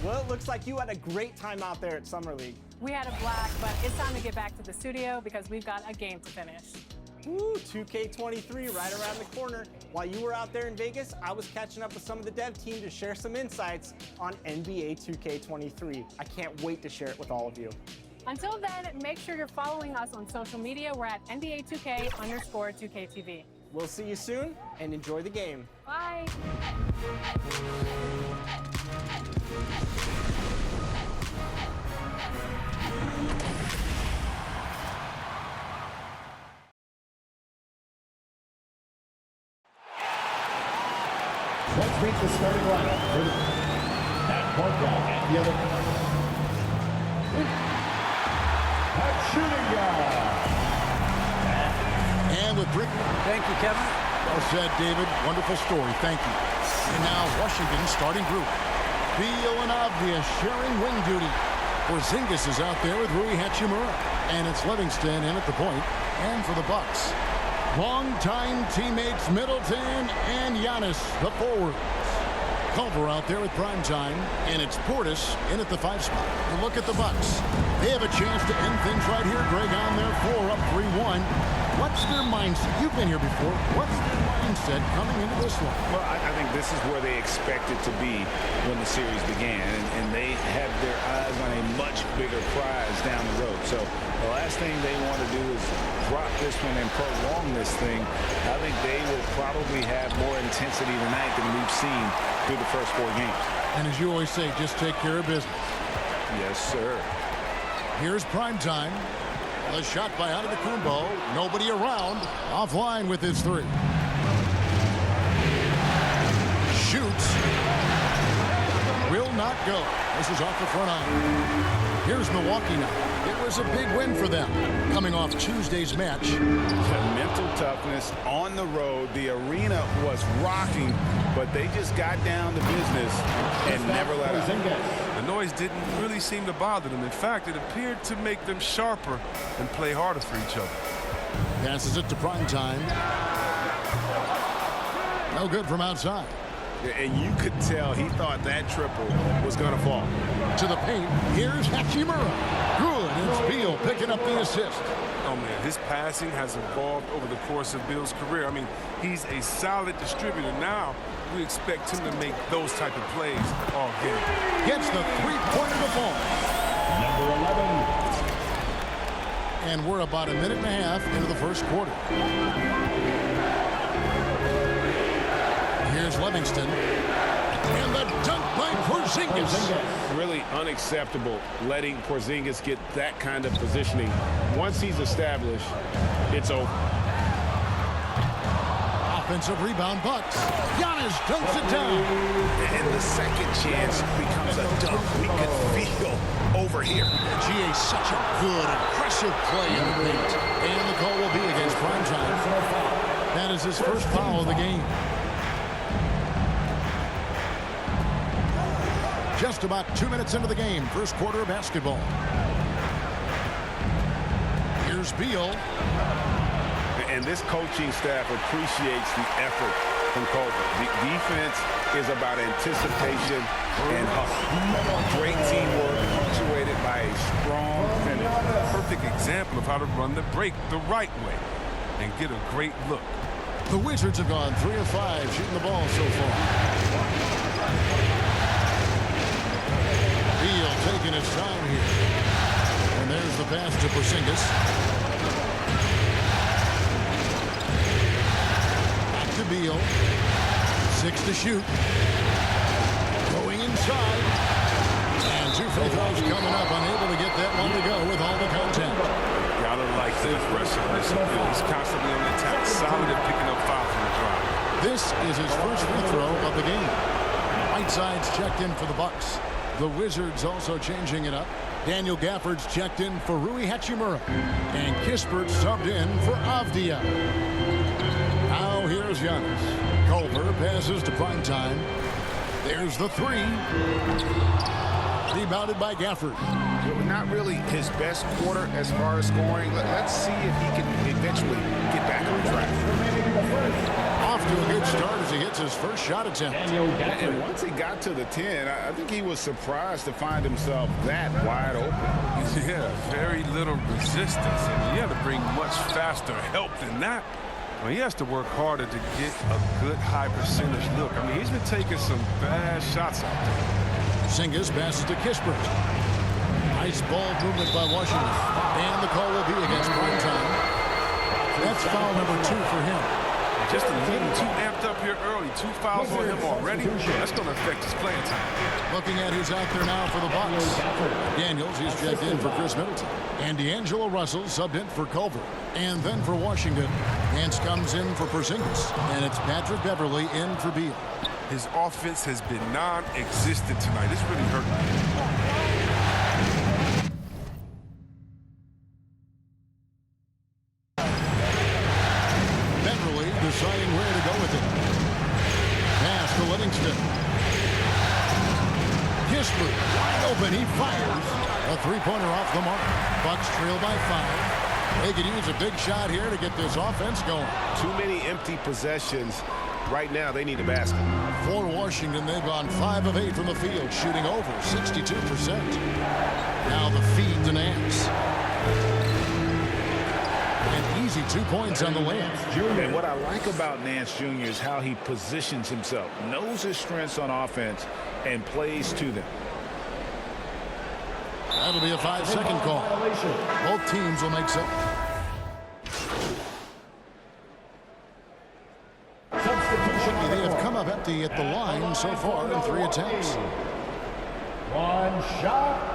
Well, it looks like you had a great time out there at Summer League. We had a blast, but it's time to get back to the studio because we've got a game to finish. Woo, 2K23 right around the corner. While you were out there in Vegas, I was catching up with some of the dev team to share some insights on NBA 2K23. I can't wait to share it with all of you. Until then, make sure you're following us on social media. We're at NBA2K_2KTV. We'll see you soon, and enjoy the game. Bye. Let's meet the starting lineup at point guard at the other. At shooting guard. And with Brick. Thank you, Kevin. Well said, David. Wonderful story. Thank you. And now Washington's starting group. Beal and Avdia sharing wing duty. Porzingis is out there with Rui Hachimura. And it's Livingston in at the point. And for the Bucks, longtime teammates Middleton and Giannis, the forwards. Culver out there with prime time, and it's Portis in at the 5 spot. And look at the Bucks. They have a chance to end things right here. Greg on their floor, up 3-1. What's their mindset? You've been here before. What's their mindset coming into this one? Well, I think this is where they expected to be when the series began, and they have their eyes on a much bigger prize down the road. So the last thing they want to do is drop this one and prolong this thing. I think they will probably have more intensity tonight than we've seen through the first 4 games. And as you always say, just take care of business. Yes, sir. Here's prime time. A shot by Antetokounmpo. Nobody around. Offline with his 3. Shoots. Will not go. This is off the front iron. Here's Milwaukee now. It was a big win for them, coming off Tuesday's match. The mental toughness on the road. The arena was rocking, but they just got down to business and never let up. The noise didn't really seem to bother them. In fact, it appeared to make them sharper and play harder for each other. Passes it to prime time. No good from outside. And you could tell he thought that triple was going to fall. To the paint. Here's Hachimura. Good. It's Beal picking up the assist. Oh, man, his passing has evolved over the course of Bill's career. I mean, he's a solid distributor. Now we expect him to make those type of plays all game. Gets the three-pointer to fall. Number 11. And we're about a minute and a half into the first quarter. Here's Livingston. And the dunk by Porzingis. Really unacceptable letting Porzingis get that kind of positioning. Once he's established, it's over. Offensive rebound, Bucks. Giannis dunks it down. And the second chance becomes a dunk we could feel over here. GA, such a good, aggressive play in the paint. And the call will be against Primetime. That is his first foul of the game. Just about 2 minutes into the game, first quarter of basketball. Here's Beal. And this coaching staff appreciates the effort from Culver. The defense is about anticipation and hustle. Great teamwork punctuated by a strong finish. Perfect example of how to run the break the right way and get a great look. The Wizards have gone 3 of 5 shooting the ball so far. Beal taking his time here. And there's the pass to Porzingis. Back to Beal. 6 to shoot. Going inside. And 2 free throws coming up. Unable to get that one to go with all the contact. Gotta like the aggressiveness of Bill. He's constantly on the attack. Solid at picking up foul from the drive. This is his first free throw of the game. Whiteside's checked in for the Bucks. The Wizards also changing it up. Daniel Gafford's checked in for Rui Hachimura. And Kispert subbed in for Avdia. Now here's Giannis. Culver passes to Primetime. There's the 3. Rebounded by Gafford. Not really his best quarter as far as scoring. Let's see if he can eventually get back on track. Off to a good start as he hits his first shot attempt. And once he got to the 10, I think he was surprised to find himself that wide open. Yeah, very little resistance. And he had to bring much faster help than that. Well, he has to work harder to get a good high percentage look. I mean, he's been taking some bad shots out there. Porzingis passes to Kispert. Nice ball movement by Washington. And the call will be against Primetime. That's foul number 2 for him. Just a little too amped up here early. 2 fouls on him already. That's going to affect his playing time. Looking at who's out there now for the Bucks. Daniels, he's checked in for Chris Middleton. And D'Angelo Russell subbed in for Culver. And then for Washington, Nance comes in for Porzingis. And it's Patrick Beverly in for Beal. His offense has been non-existent tonight. It's really hurting. Deciding where to go with it. Pass to Livingston. Kispert wide open. He fires. A 3-pointer off the mark. Bucks trail by 5. They could use a big shot here to get this offense going. Too many empty possessions. Right now, they need a basket. For Washington, they've gone 5 of 8 from the field, shooting over 62%. Now the feed to Nance. Easy 2 points on the layup. And what I like about Nance Jr. is how he positions himself, knows his strengths on offense, and plays to them. That'll be a 5-second call. Both teams will make some. They have come up empty at the line so far in 3 attempts. 1 shot.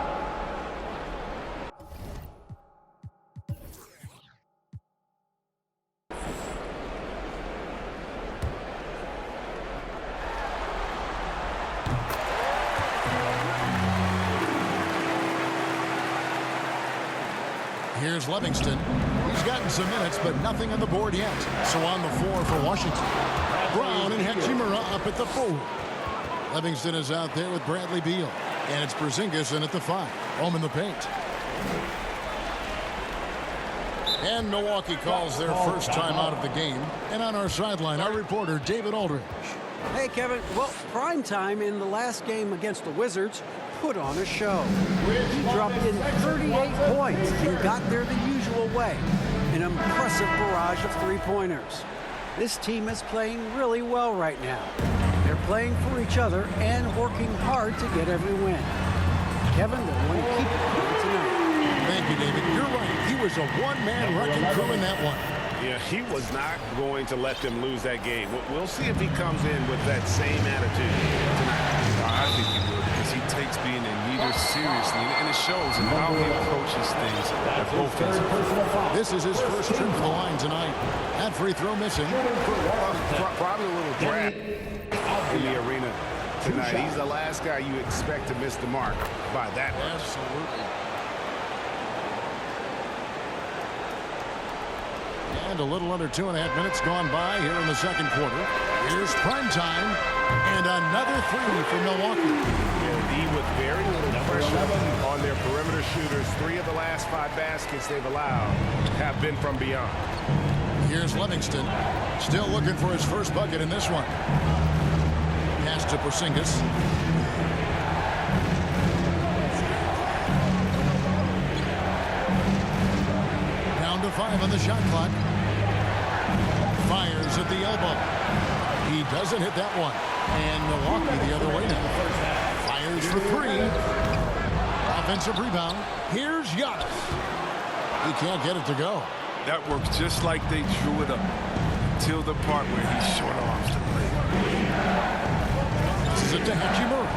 Here's Livingston. He's gotten some minutes, but nothing on the board yet. So on the floor for Washington. Brown and Hachimura up at the 4. Livingston is out there with Bradley Beal. And it's Porzingis in at the 5. Home in the paint. And Milwaukee calls their first time out of the game. And on our sideline, our reporter, David Aldridge. Hey, Kevin. Well, Primetime in the last game against the Wizards put on a show. He dropped in 38 points and got there the usual way. an impressive barrage of three-pointers. This team is playing really well right now. They're playing for each other and working hard to get every win. Kevin, they're going to keep it going tonight. Thank you, David. You're right. He was a one-man wrecking crew in that one. Yeah, he was not going to let them lose that game. We'll see if he comes in with that same attitude tonight. I think he will, because he takes being a leader seriously, and it shows in how he approaches things at both ends. This is his first trip to the line tonight. That free throw missing. Probably a little drag in the arena tonight. He's the last guy you expect to miss the mark by that much. Absolutely. And a little under 2.5 minutes gone by here in the second quarter. Here's prime time, and another three for Milwaukee. Yeah, with very little pressure on their perimeter shooters. 3 of the last 5 baskets they've allowed have been from beyond. Here's Livingston, still looking for his first bucket in this one. Pass to Porzingis. Down to 5 on the shot clock. Fires at the elbow. He doesn't hit that one. And Milwaukee the other way now. Fires for 3. Offensive rebound. Here's Giannis. He can't get it to go. That works just like they drew it up until the part where he short arms the play. This is it to Hachimura.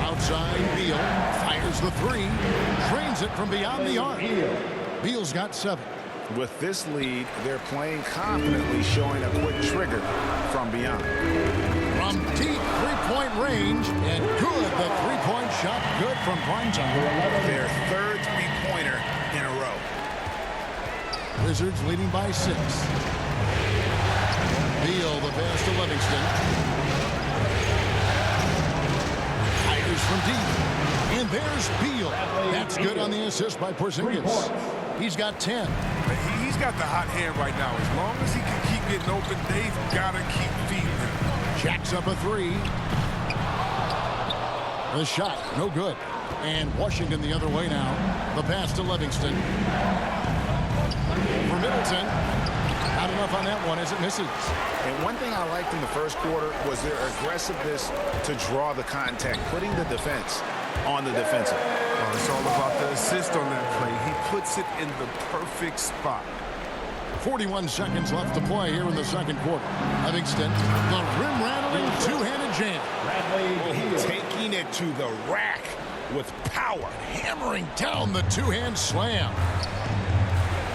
Outside, Beal fires the 3. Drains it from beyond the arc. Beal's got 7. With this lead, they're playing confidently, showing a quick trigger from beyond. From deep three-point range, and good. The three-point shot good from primetime. Their 3rd three-pointer in a row. Wizards leading by 6. Beal, the pass to Livingston. Fires from deep. And there's Beal. That's good on the assist by Porzingis. He's got 10. He's got the hot hand right now. As long as he can keep getting open, they've got to keep feeding him. Jacks up a 3. The shot, no good. And Washington the other way now. The pass to Livingston. For Middleton. Not enough on that one as it misses. And one thing I liked in the first quarter was their aggressiveness to draw the contact, putting the defense on the defensive. Well, it's all about the assist on that play. He puts it in the perfect spot. 41 seconds left to play here in the second quarter. Livingston, the rim-rattling two-handed jam. Taking it to the rack with power. Hammering down the two-hand slam.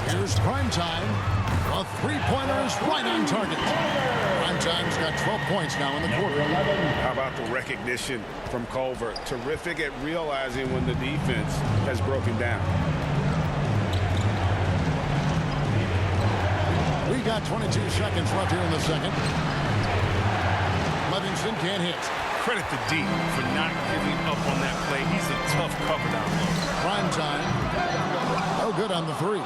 Here's Primetime. A three-pointer is right on target. Primetime's got 12 points now in the quarter. How about the recognition from Culver? Terrific at realizing when the defense has broken down. We got 22 seconds left here in the second. Livingston can't hit. Credit to D for not giving up on that play. He's a tough cover down low. Primetime. No good on the 3.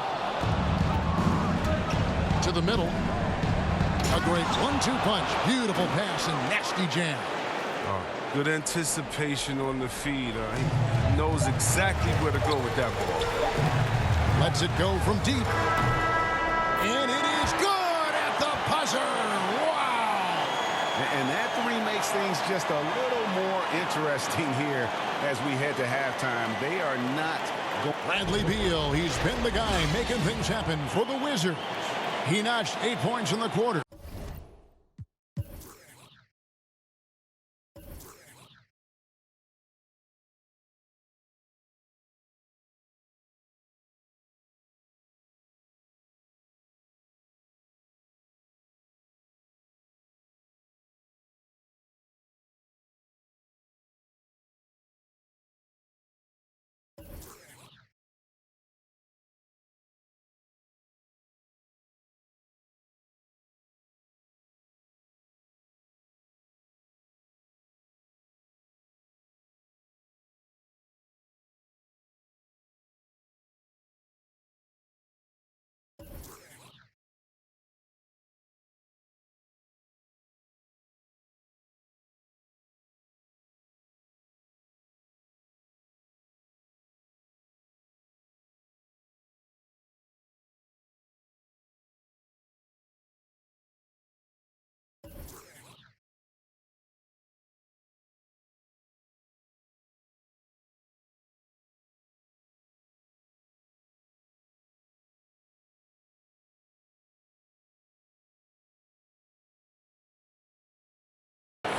To the middle. A great 1-2 punch. Beautiful pass and nasty jam. Good anticipation on the feed. He knows exactly where to go with that ball. Lets it go from deep. And it is good at the buzzer. Wow. And that 3 makes things just a little more interesting here as we head to halftime. They are not going. Bradley Beal, he's been the guy making things happen for the Wizards. He notched 8 points in the quarter.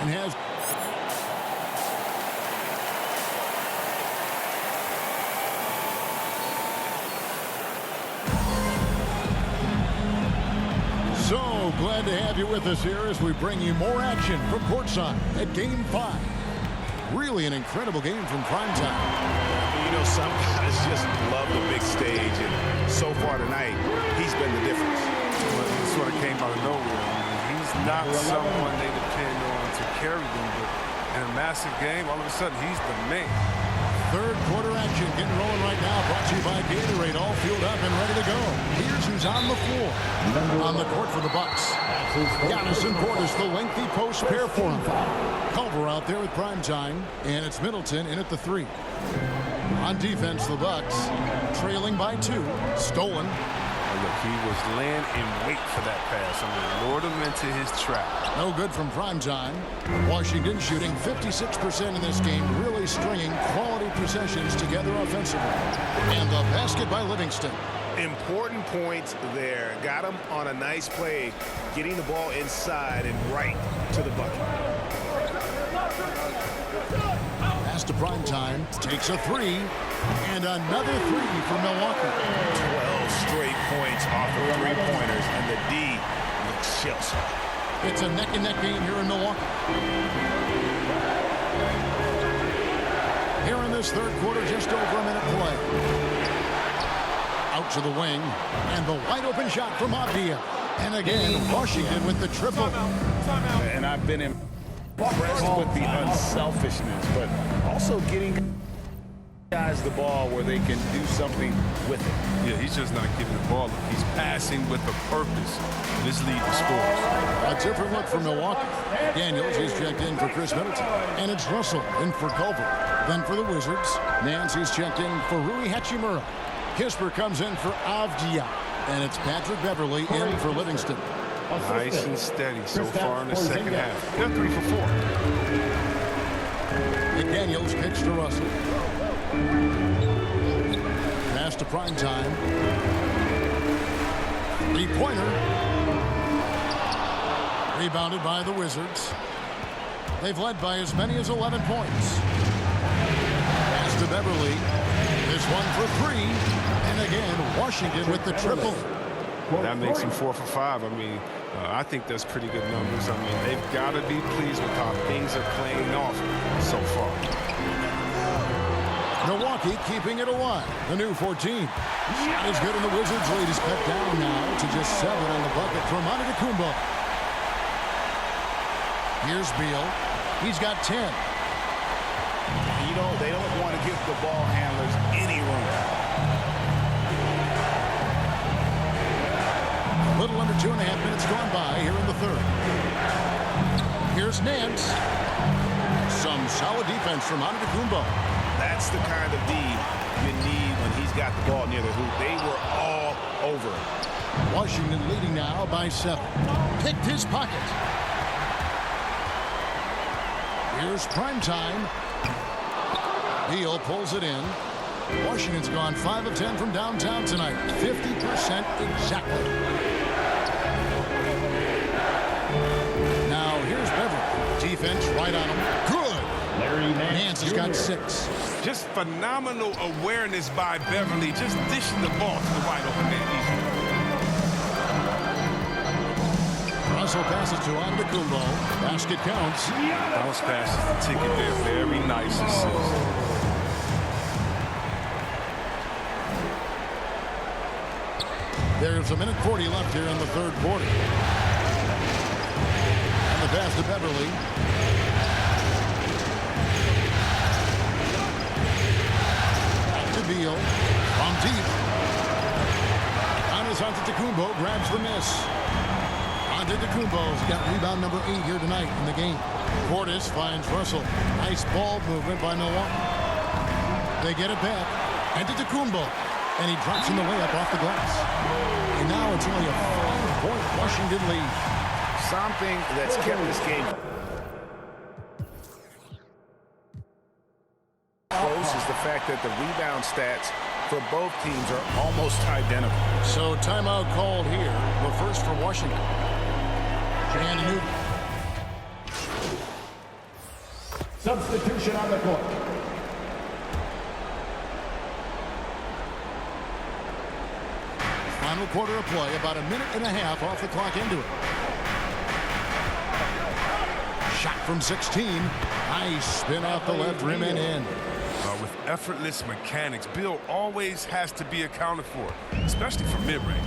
and has so glad to have you with us here as we bring you more action from courtside at Game 5. Really an incredible game from primetime. You know, some guys just love the big stage, and so far tonight, he's been the difference. Well, he sort of came out of nowhere. I mean, he's not someone they depend on to carry them, but in a massive game, all of a sudden, he's the man. Third quarter action getting rolling right now, brought to you by Gatorade, all fueled up and ready to go. Here's who's on the floor. On the court for the Bucks. Giannis and Portis, the lengthy post pair for him. Culver out there with primetime, and it's Middleton in at the 3. On defense, the Bucks trailing by 2. Stolen. Oh, look, he was laying in wait for that pass. I mean, lured him into his trap. No good from primetime. Washington shooting 56% in this game, really stringing quality possessions together offensively. And the basket by Livingston. Important points there. Got him on a nice play, getting the ball inside and right to the bucket. Pass to primetime, takes a 3, and another 3 for Milwaukee. 12 straight points off of three-pointers, and the D looks shell-shocked. It's a neck-and-neck game here in Milwaukee. Here in this third quarter, just over a minute play. Out to the wing, and the wide-open shot from Avdia. And again, Washington with the triple. And I've been impressed with the unselfishness, but also getting guys the ball where they can do something with it. Yeah, he's just not giving the ball. He's passing with a purpose. This lead to scores. A different look for Milwaukee. Daniels is checked in for Chris Middleton. And it's Russell in for Culver. Then for the Wizards, Nancy's checked in for Rui Hachimura. Kisper comes in for Avdia. And it's Patrick Beverly in for Livingston. Nice and steady so far in the second half. They're 3 for 4. McDaniels kicks to Russell. Pass to primetime. 3-pointer. Rebounded by the Wizards. They've led by as many as 11 points. Pass to Beverly. This one for 3. And again, Washington with the triple. That makes him 4 for 5. I mean, I think that's pretty good numbers. I mean, they've got to be pleased with how things are playing off so far. Milwaukee keeping it alive. The new 14. Shot is good, and the Wizards lead is cut down now to just 7 on the bucket from Antetokounmpo. Here's Beal. He's got 10. You know, they don't want to give the ball handlers any room. A little under 2.5 minutes gone by here in the third. Here's Nance. Some solid defense from Antetokounmpo. That's the kind of D you need when he's got the ball near the hoop. They were all over it. Washington leading now by 7. Picked his pocket. Here's primetime. Beal pulls it in. Washington's gone 5 of 10 from downtown tonight. 50% exactly. Now here's Beverly. Defense right on him. Good. Nance has got 6. Just phenomenal awareness by Beverly, just dishing the ball to the wide open man easily. Russell passes to Antetokounmpo. Basket counts. Bounce pass is the ticket there. Very nice assist. There's 1:40 left here in the third quarter. And the pass to Beverly. Back to Beal. From deep. Giannis Antetokounmpo grabs the miss. Antetokounmpo's got rebound number 8 here tonight in the game. Portis finds Russell. Nice ball movement by Milwaukee. They get it back. Antetokounmpo. And he drops in the layup off the glass. And now it's only a 5-point Washington lead. Something that's kept this game close is the fact that the rebound stats for both teams are almost identical. So timeout called here. The first for Washington. And Substitution on the court. Final quarter of play, about a minute and a half off the clock into it. Shot from 16. Nice spin off the left rim and in. With effortless mechanics, Bill always has to be accounted for, especially from mid-range.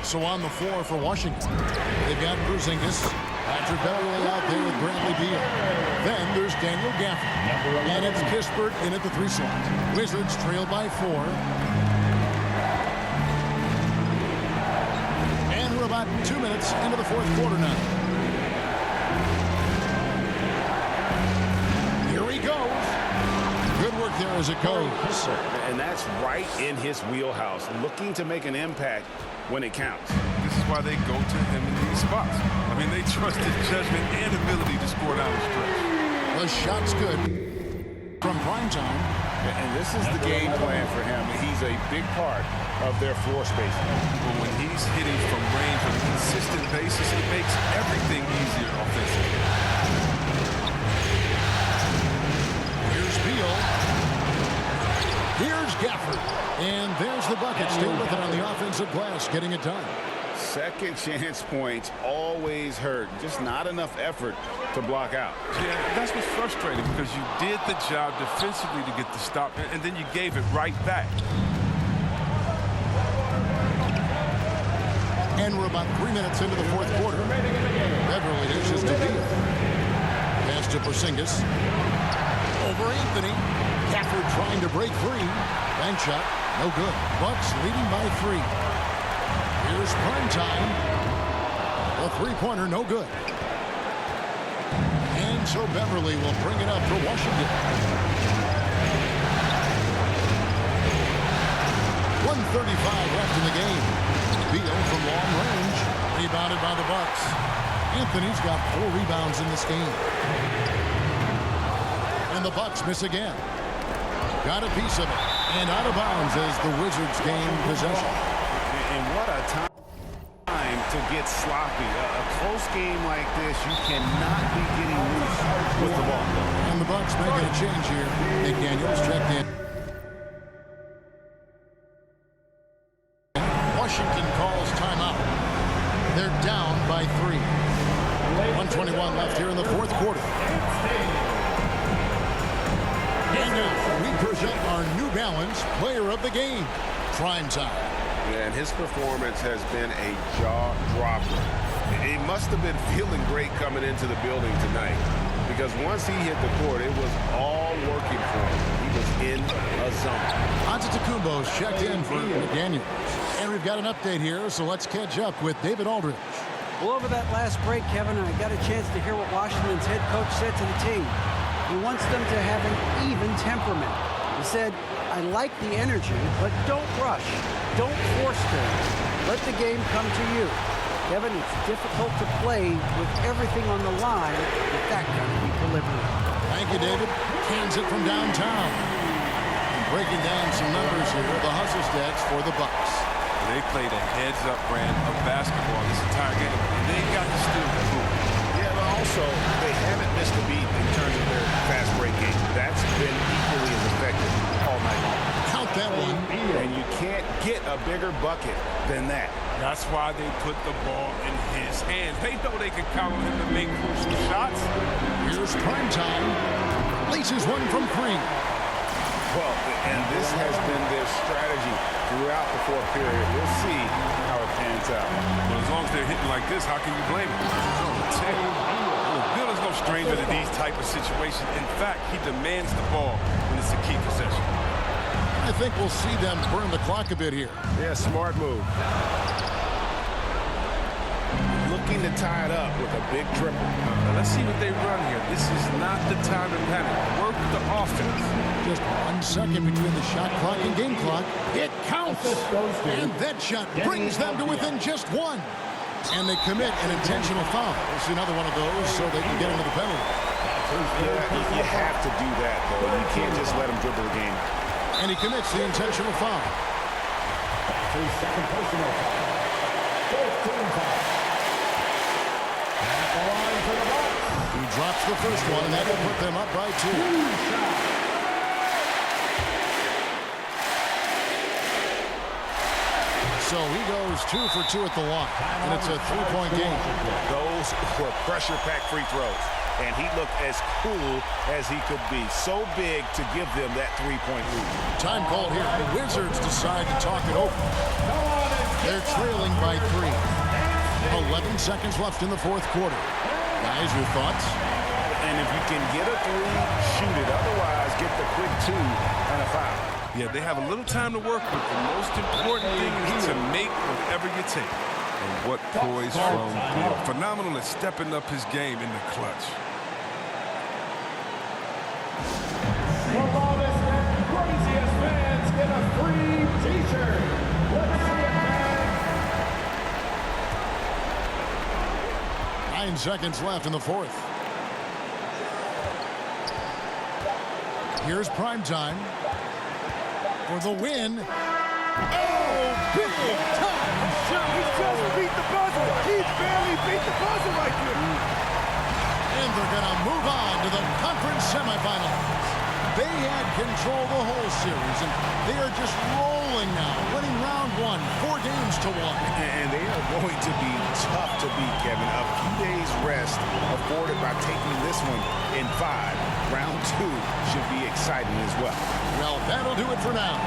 So on the floor for Washington, they've got Porzingis, Patrick Beverley out there with Bradley Beal. Then there's Daniel Gafford, and it's Kispert in at the 3 slot. Wizards trail by 4. And we're about 2 minutes into the 4th quarter now. Here he goes. Good work there as it goes. And that's right in his wheelhouse, looking to make an impact when it counts. This is why they go to him in these spots. I mean, they trust his judgment and ability to score down the stretch. The shot's good from primetime. And this is the game plan for him. He's a big part of their floor spacing. But when he's hitting from range on a consistent basis, it makes everything easier offensively. Here's Beal. Here's Gafford. And there's the bucket. Stay with it on the offensive glass, getting it done. Second chance points always hurt. Just not enough effort to block out. Yeah, that's what's frustrating because you did the job defensively to get the stop, and then you gave it right back. And we're about 3 minutes into the 4th quarter. Beverly dishes to Beal. Pass to Porzingis. Over Anthony. Gafford trying to break free. Bank shot. No good. Bucks leading by 3. Here's primetime. The 3-pointer, no good. And so Beverly will bring it up for Washington. 1:35 left in the game. Beal from long range. Rebounded by the Bucks. Anthony's got 4 rebounds in this game. And the Bucks miss again. Got a piece of it. And out of bounds as the Wizards gain possession. And what a time to get sloppy. A close game like this, you cannot be getting loose with the ball. And the Bucks making a change here. McDaniels checked in. Washington calls timeout. They're down by 3. 1:21 left here in the 4th quarter. And now we present our New Balance Player of the Game, Primetime. And his performance has been a jaw-dropper. He must have been feeling great coming into the building tonight because once he hit the court, it was all working for him. He was in a zone. Antetokounmpo's checked in for McDaniels. And we've got an update here, so let's catch up with David Aldridge. Well, over that last break, Kevin, I got a chance to hear what Washington's head coach said to the team. He wants them to have an even temperament. He said, I like the energy, but don't rush. Don't force things. Let the game come to you. Kevin, it's difficult to play with everything on the line with that kind of equilibrium. Thank you, David. Cans it from downtown. And breaking down some numbers here, the hustle stats for the Bucks. They played a heads-up brand of basketball this entire game, and they got the steal to prove it. Yeah, but also, they haven't missed a beat in terms of their fast break game. That's been equally as effective all night long. Count that one. And you can't get a bigger bucket than that. That's why they put the ball in his hands. They know they can count on him to make crucial shots. Here's primetime. Laces one from 3. Well, and this has been their strategy throughout the 4th period. We'll see how it pans out. But as long as they're hitting like this, how can you blame him? Bill is no stranger to these type of situations. In fact, he demands the ball when it's a key possession. I think we'll see them burn the clock a bit here. Yeah, smart move. Looking to tie it up with a big triple. Now let's see what they run here. This is not the time to panic. Work the offense. Just 1 second between the shot clock and game clock. It counts! And that shot brings them to within just 1. And they commit an intentional foul. We'll see another one of those so they can get into the penalty. Yeah, you have to do that, though. You can't just let them dribble the game. And he commits the intentional foul. 2-second personal foul. 14 foul. At the line for the Bucks. He drops the first one, and that will put them up by 2. So he goes 2 for 2 at the line, and it's a 3-point game. Those were pressure-packed free throws, and he looked as cool as he could be. So big to give them that 3-point lead. Time called here. The Wizards decide to talk it over. They're trailing by 3. 11 seconds left in the fourth quarter. Guys, your thoughts? And if you can get a 3, shoot it. Otherwise, get the quick 2 and a foul. Yeah, they have a little time to work with. The most important thing is to make whatever you take. And what poise from Beal. Phenomenal at stepping up his game in the clutch. The loudest and craziest fans get a free T-shirt. Let's see it, man. 9 seconds left in the fourth. Here's prime time for the win. Oh, big time! He just beat the buzzer. He's barely beat the buzzer right there. And they're going to move on to the conference semifinals. They had control the whole series, and they are just rolling now, winning round 1, 4 games to 1. And they are going to be tough to beat, Kevin. A few days rest afforded by taking this one in 5. Round 2 should be exciting as well. Well, that'll do it for now.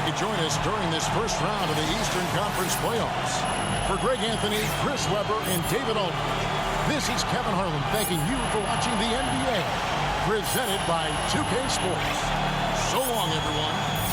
You can join us during this first round of the Eastern Conference playoffs. For Greg Anthony, Chris Webber, and David Aldridge, this is Kevin Harlan thanking you for watching the NBA, presented by 2K Sports. So long, everyone.